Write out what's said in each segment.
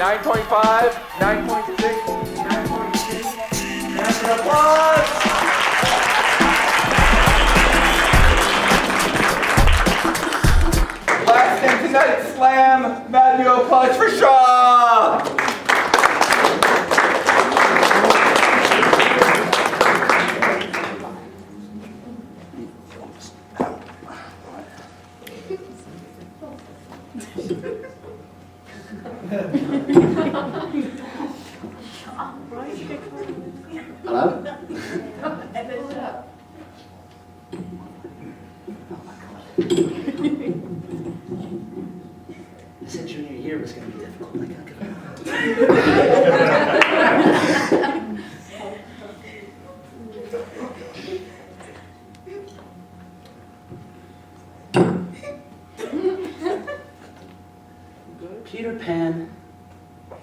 9.5, 9.6, 9.6. Round of applause. Last in tonight's slam, value applause for Shaw. Hello? I said junior year was going to be difficult. Like, Peter Pan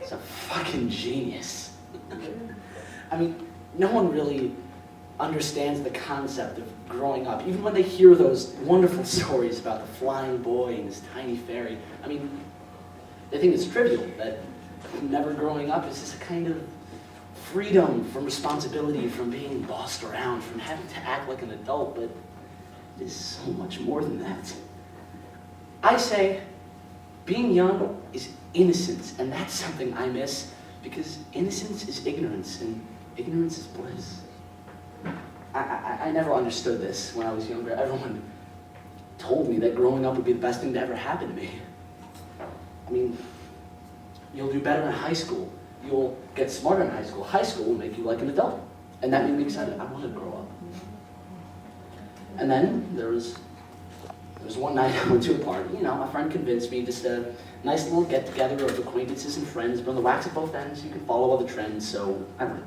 is a fucking genius. I mean, no one really understands the concept of growing up. Even when they hear those wonderful stories about the flying boy and his tiny fairy, I mean, they think it's trivial, that never growing up is just a kind of freedom from responsibility, from being bossed around, from having to act like an adult, but it is so much more than that. I say, being young is innocence, and that's something I miss, because innocence is ignorance, and ignorance is bliss. I never understood this when I was younger. Everyone told me that growing up would be the best thing to ever happen to me. I mean, you'll do better in high school. You'll get smarter in high school. High school will make you like an adult. And that made me excited. I want to grow up. And then there was one night I went to a party. You know, my friend convinced me, just a nice little get-together of acquaintances and friends, but on the wax at both ends, you can follow all the trends, so I went.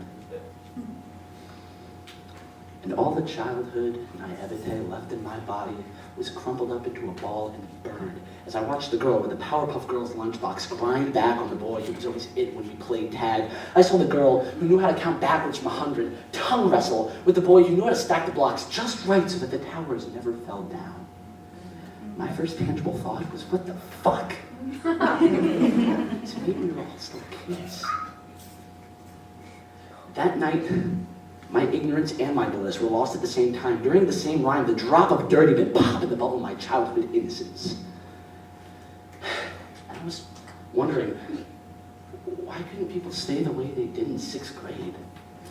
And all the childhood naivete left in my body was crumpled up into a ball and burned as I watched the girl with the Powerpuff Girls lunchbox grind back on the boy who was always it when we played tag. I saw the girl who knew how to count backwards from 100 tongue wrestle with the boy who knew how to stack the blocks just right so that the towers never fell down. My first tangible thought was, what the fuck? So maybe we were all still kids. That night, my ignorance and my bliss were lost at the same time. During the same rhyme, the drop of dirty did pop in the bubble of my childhood innocence. And I was wondering, why couldn't people stay the way they did in 6th grade?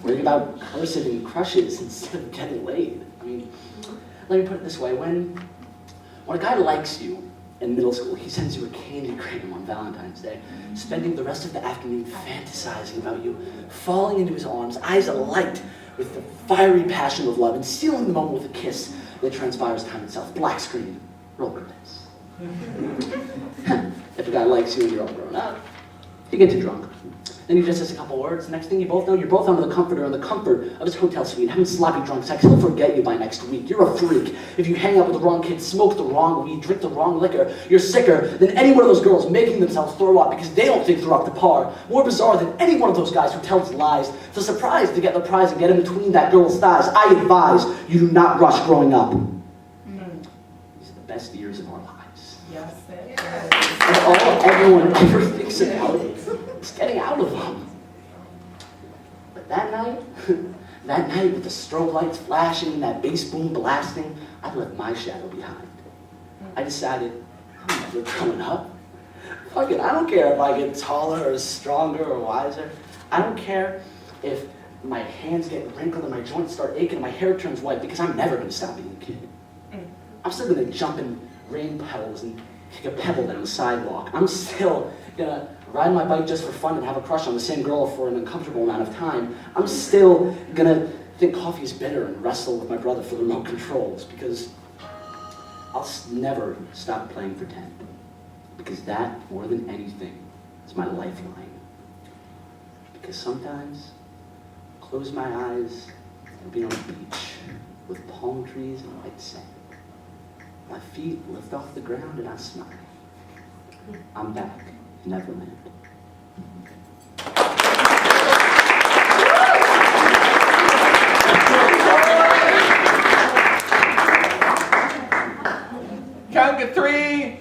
Worrying about cursive and crushes instead of getting laid. I mean, let me put it this way. When a guy likes you in middle school, he sends you a candy cream on Valentine's Day, spending the rest of the afternoon fantasizing about you, falling into his arms, eyes alight with the fiery passion of love, and sealing the moment with a kiss that transpires time itself. Black screen, roll credits. If a guy likes you and you're all grown up, you get too drunk. Then he just says a couple words. Next thing you both know, you're both under the comforter in the comfort of his hotel suite, having sloppy drunk sex. He'll forget you by next week. You're a freak. If you hang out with the wrong kids, smoke the wrong weed, drink the wrong liquor, you're sicker than any one of those girls making themselves throw up because they don't think they're up to par. More bizarre than any one of those guys who tells lies. So surprised to get the prize and get in between that girl's thighs. I advise you do not rush growing up. These are the best years of our lives. Yes, And all everyone ever thinks about is getting out of them. But that night with the strobe lights flashing and that bass boom blasting, I left my shadow behind. I decided, I'm never growing up. Fuck it, I don't care if I get taller or stronger or wiser. I don't care if my hands get wrinkled and my joints start aching and my hair turns white, because I'm never gonna stop being a kid. I'm still gonna jump in rain puddles and kick a pebble down the sidewalk. I'm still gonna ride my bike just for fun and have a crush on the same girl for an uncomfortable amount of time. I'm still gonna think coffee is bitter and wrestle with my brother for the remote controls, because I'll never stop playing pretend. Because that, more than anything, is my lifeline. Because sometimes, I'll close my eyes and be on a beach with palm trees and white sand. My feet lift off the ground and I smile. I'm back in Neverland. Count to 3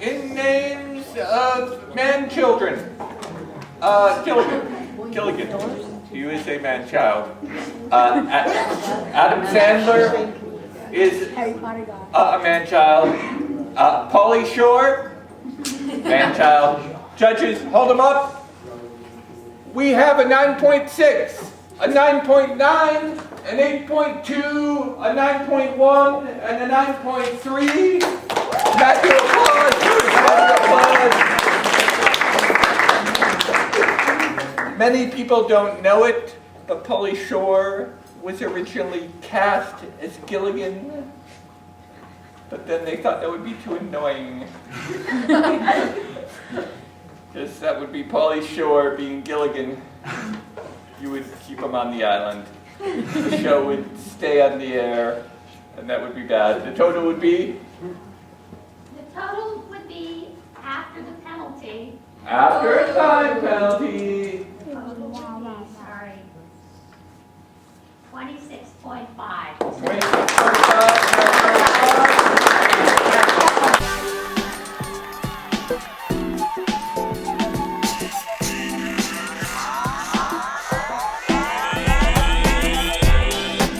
in names of men, children. Gilligan. He was a man-child. Adam Sandler is a man-child. Pauly Shore, man-child. Judges, hold them up. We have a 9.6, a 9.9, an 8.2, a 9.1, and a 9.3. Matthew, applause. Many people don't know it, but Pauly Shore was originally cast as Gilligan, but then they thought that would be too annoying. Because that would be Pauly Shore being Gilligan. You would keep him on the island. The show would stay on the air, and that would be bad. The total would be? The total would be, after the penalty. After a time penalty. Sorry. 26.5.